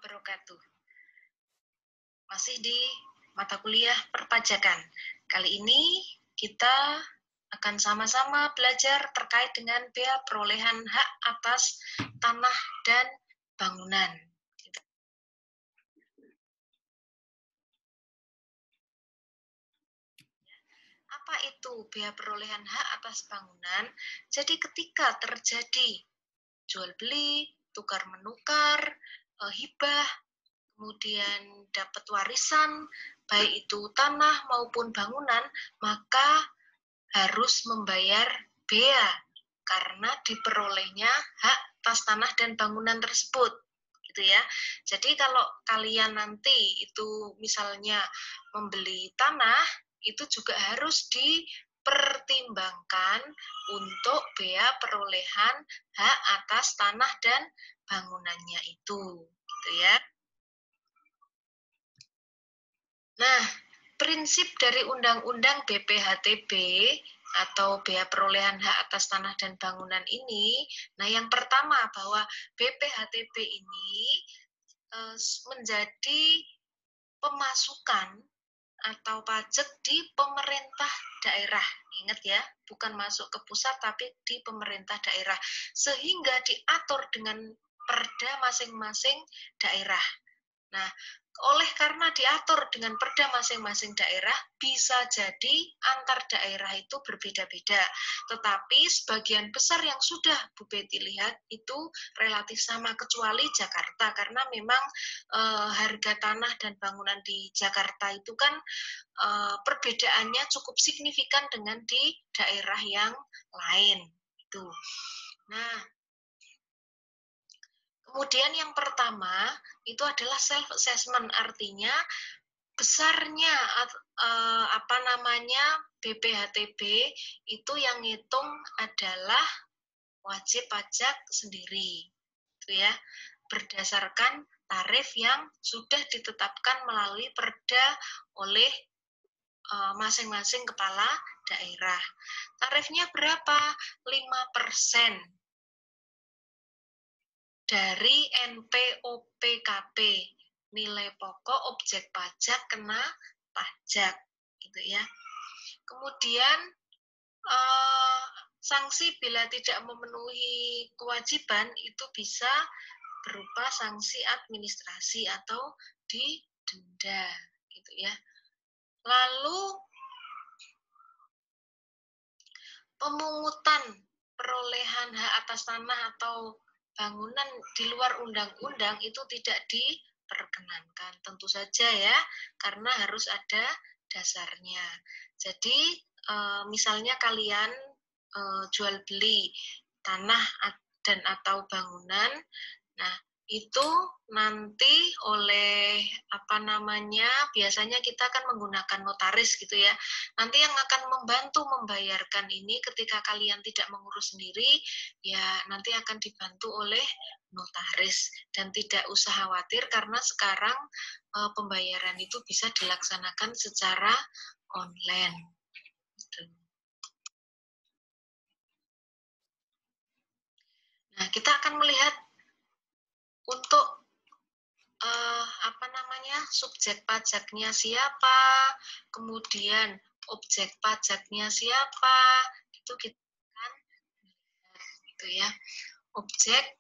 wabarakatuh. Masih di mata kuliah perpajakan. Kali ini kita akan sama-sama belajar terkait dengan bea perolehan hak atas tanah dan bangunan. Apa itu bea perolehan hak atas bangunan? Jadi ketika terjadi jual beli, tukar menukar, hibah, kemudian dapat warisan, baik itu tanah maupun bangunan, maka harus membayar bea karena diperolehnya hak atas tanah dan bangunan tersebut, gitu ya. Jadi kalau kalian nanti itu misalnya membeli tanah, itu juga harus dipertimbangkan untuk bea perolehan hak atas tanah dan bangunannya itu, gitu ya. Nah, prinsip dari Undang-Undang BPHTB atau bea perolehan hak atas tanah dan bangunan ini, nah yang pertama bahwa BPHTB ini menjadi pemasukan atau pajak di pemerintah daerah. Ingat ya, bukan masuk ke pusat tapi di pemerintah daerah. Sehingga diatur dengan perda masing-masing daerah. Nah, oleh karena diatur dengan perda masing-masing daerah, bisa jadi antar daerah itu berbeda-beda. Tetapi sebagian besar yang sudah Bu Betty lihat itu relatif sama, kecuali Jakarta. Karena memang harga tanah dan bangunan di Jakarta itu kan perbedaannya cukup signifikan dengan di daerah yang lain. Itu. Nah, kemudian yang pertama itu adalah self assessment, artinya besarnya BPHTB itu yang ngitung adalah wajib pajak sendiri, gitu ya, berdasarkan tarif yang sudah ditetapkan melalui perda oleh masing-masing kepala daerah. Tarifnya berapa? 5% dari NPOPKP, nilai pokok objek pajak kena pajak, gitu ya. Kemudian sanksi bila tidak memenuhi kewajiban itu bisa berupa sanksi administrasi atau didenda, gitu ya. Lalu pemungutan perolehan hak atas tanah atau bangunan di luar undang-undang itu tidak diperkenankan, tentu saja ya, karena harus ada dasarnya. Jadi misalnya kalian jual beli tanah dan atau bangunan, nah itu nanti oleh biasanya kita akan menggunakan notaris gitu ya. Nanti yang akan membantu membayarkan ini ketika kalian tidak mengurus sendiri, ya nanti akan dibantu oleh notaris. Dan tidak usah khawatir karena sekarang pembayaran itu bisa dilaksanakan secara online. Nah, kita akan melihat untuk subjek pajaknya siapa, kemudian objek pajaknya siapa, itu kita akan lihat, gitu ya, objek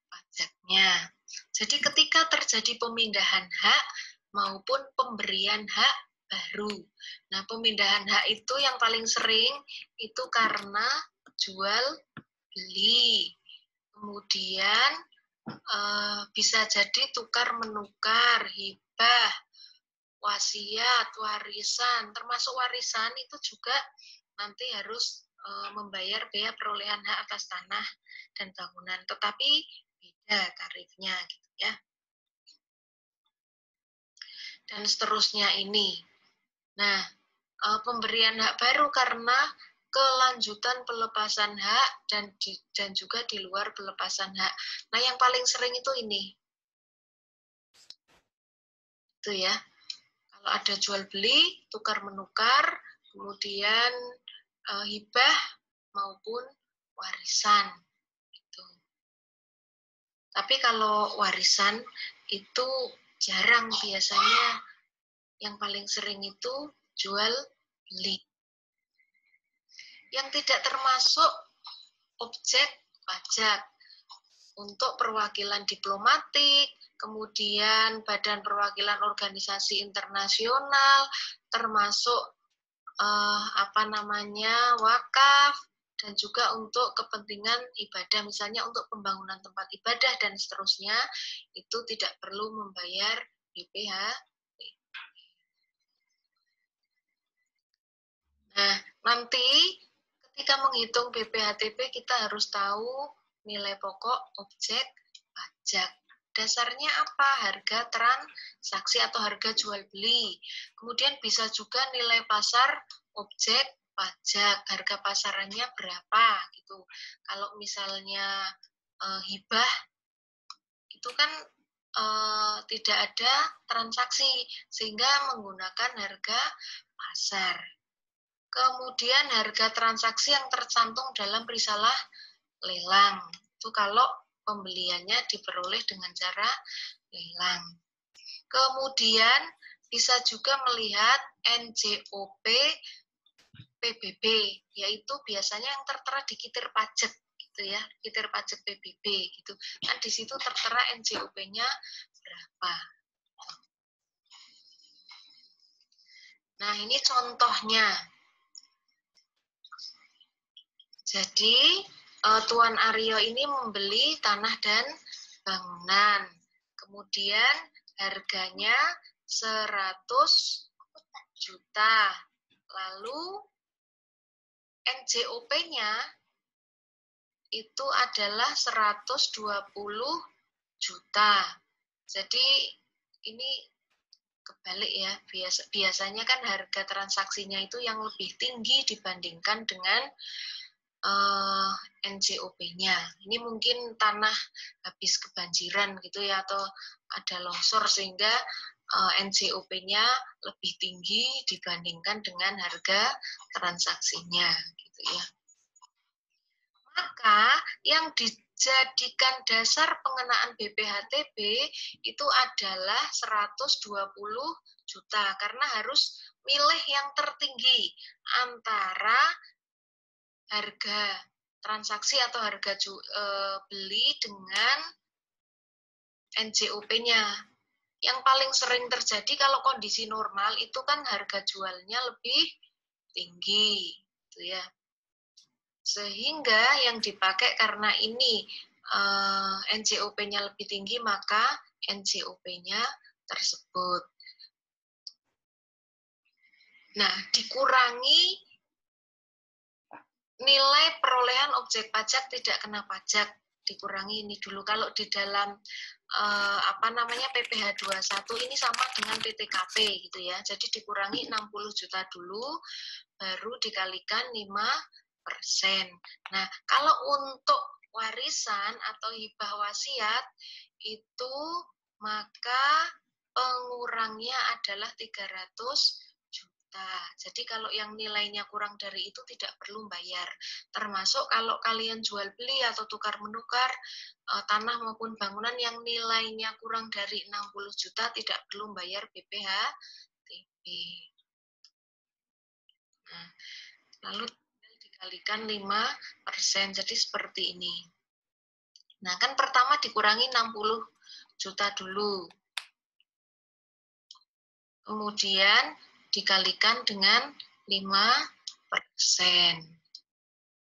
pajaknya. Jadi ketika terjadi pemindahan hak maupun pemberian hak baru. Nah, pemindahan hak itu yang paling sering itu karena jual beli. Kemudian bisa jadi tukar menukar, hibah, wasiat, warisan, termasuk warisan itu juga nanti harus membayar bea perolehan hak atas tanah dan bangunan, tetapi beda tarifnya, gitu ya. Dan seterusnya ini. Nah, pemberian hak baru karena kelanjutan pelepasan hak dan juga di luar pelepasan hak. Nah, yang paling sering itu ini. Itu ya. Kalau ada jual beli, tukar menukar, kemudian hibah maupun warisan. Gitu. Tapi kalau warisan itu jarang, biasanya yang paling sering itu jual beli. Yang tidak termasuk objek pajak untuk perwakilan diplomatik, kemudian badan perwakilan organisasi internasional, termasuk wakaf, dan juga untuk kepentingan ibadah, misalnya untuk pembangunan tempat ibadah dan seterusnya, itu tidak perlu membayar BPH. Nah, nanti ketika menghitung BPHTP kita harus tahu nilai pokok objek pajak. Dasarnya apa? Harga transaksi atau harga jual beli. Kemudian bisa juga nilai pasar objek pajak, harga pasarannya berapa gitu. Kalau misalnya hibah itu kan tidak ada transaksi sehingga menggunakan harga pasar. Kemudian harga transaksi yang tercantum dalam risalah lelang. Itu kalau pembeliannya diperoleh dengan cara lelang. Kemudian bisa juga melihat NJOP PBB, yaitu biasanya yang tertera di kitir pajak gitu ya, kitir pajak PBB gitu. Kan di situ tertera NJOP-nya berapa. Nah, ini contohnya. Jadi, Tuan Aryo ini membeli tanah dan bangunan. Kemudian harganya 100 juta. Lalu NJOP-nya itu adalah 120 juta. Jadi ini kebalik ya. Biasanya kan harga transaksinya itu yang lebih tinggi dibandingkan dengan NJOP-nya. Ini mungkin tanah habis kebanjiran gitu ya, atau ada longsor sehingga NJOP-nya lebih tinggi dibandingkan dengan harga transaksinya gitu ya. Maka yang dijadikan dasar pengenaan BPHTB itu adalah 120 juta karena harus milih yang tertinggi antara harga transaksi atau harga beli dengan NJOP-nya. Yang paling sering terjadi kalau kondisi normal itu kan harga jualnya lebih tinggi, gitu ya. Sehingga yang dipakai karena ini NJOP-nya lebih tinggi, maka NJOP-nya tersebut. Nah, dikurangi nilai perolehan objek pajak tidak kena pajak, dikurangi ini dulu. Kalau di dalam PPh 21 ini sama dengan PTKP gitu ya. Jadi dikurangi 60 juta dulu, baru dikalikan 5%. Nah, kalau untuk warisan atau hibah wasiat itu maka pengurangnya adalah 300 juta. Jadi kalau yang nilainya kurang dari itu tidak perlu bayar. Termasuk kalau kalian jual beli atau tukar menukar tanah maupun bangunan yang nilainya kurang dari 60 juta tidak perlu bayar BPHTB. Nah, lalu dikalikan 5%, jadi seperti ini. Nah, kan pertama dikurangi 60 juta dulu. Kemudian dikalikan dengan 5%.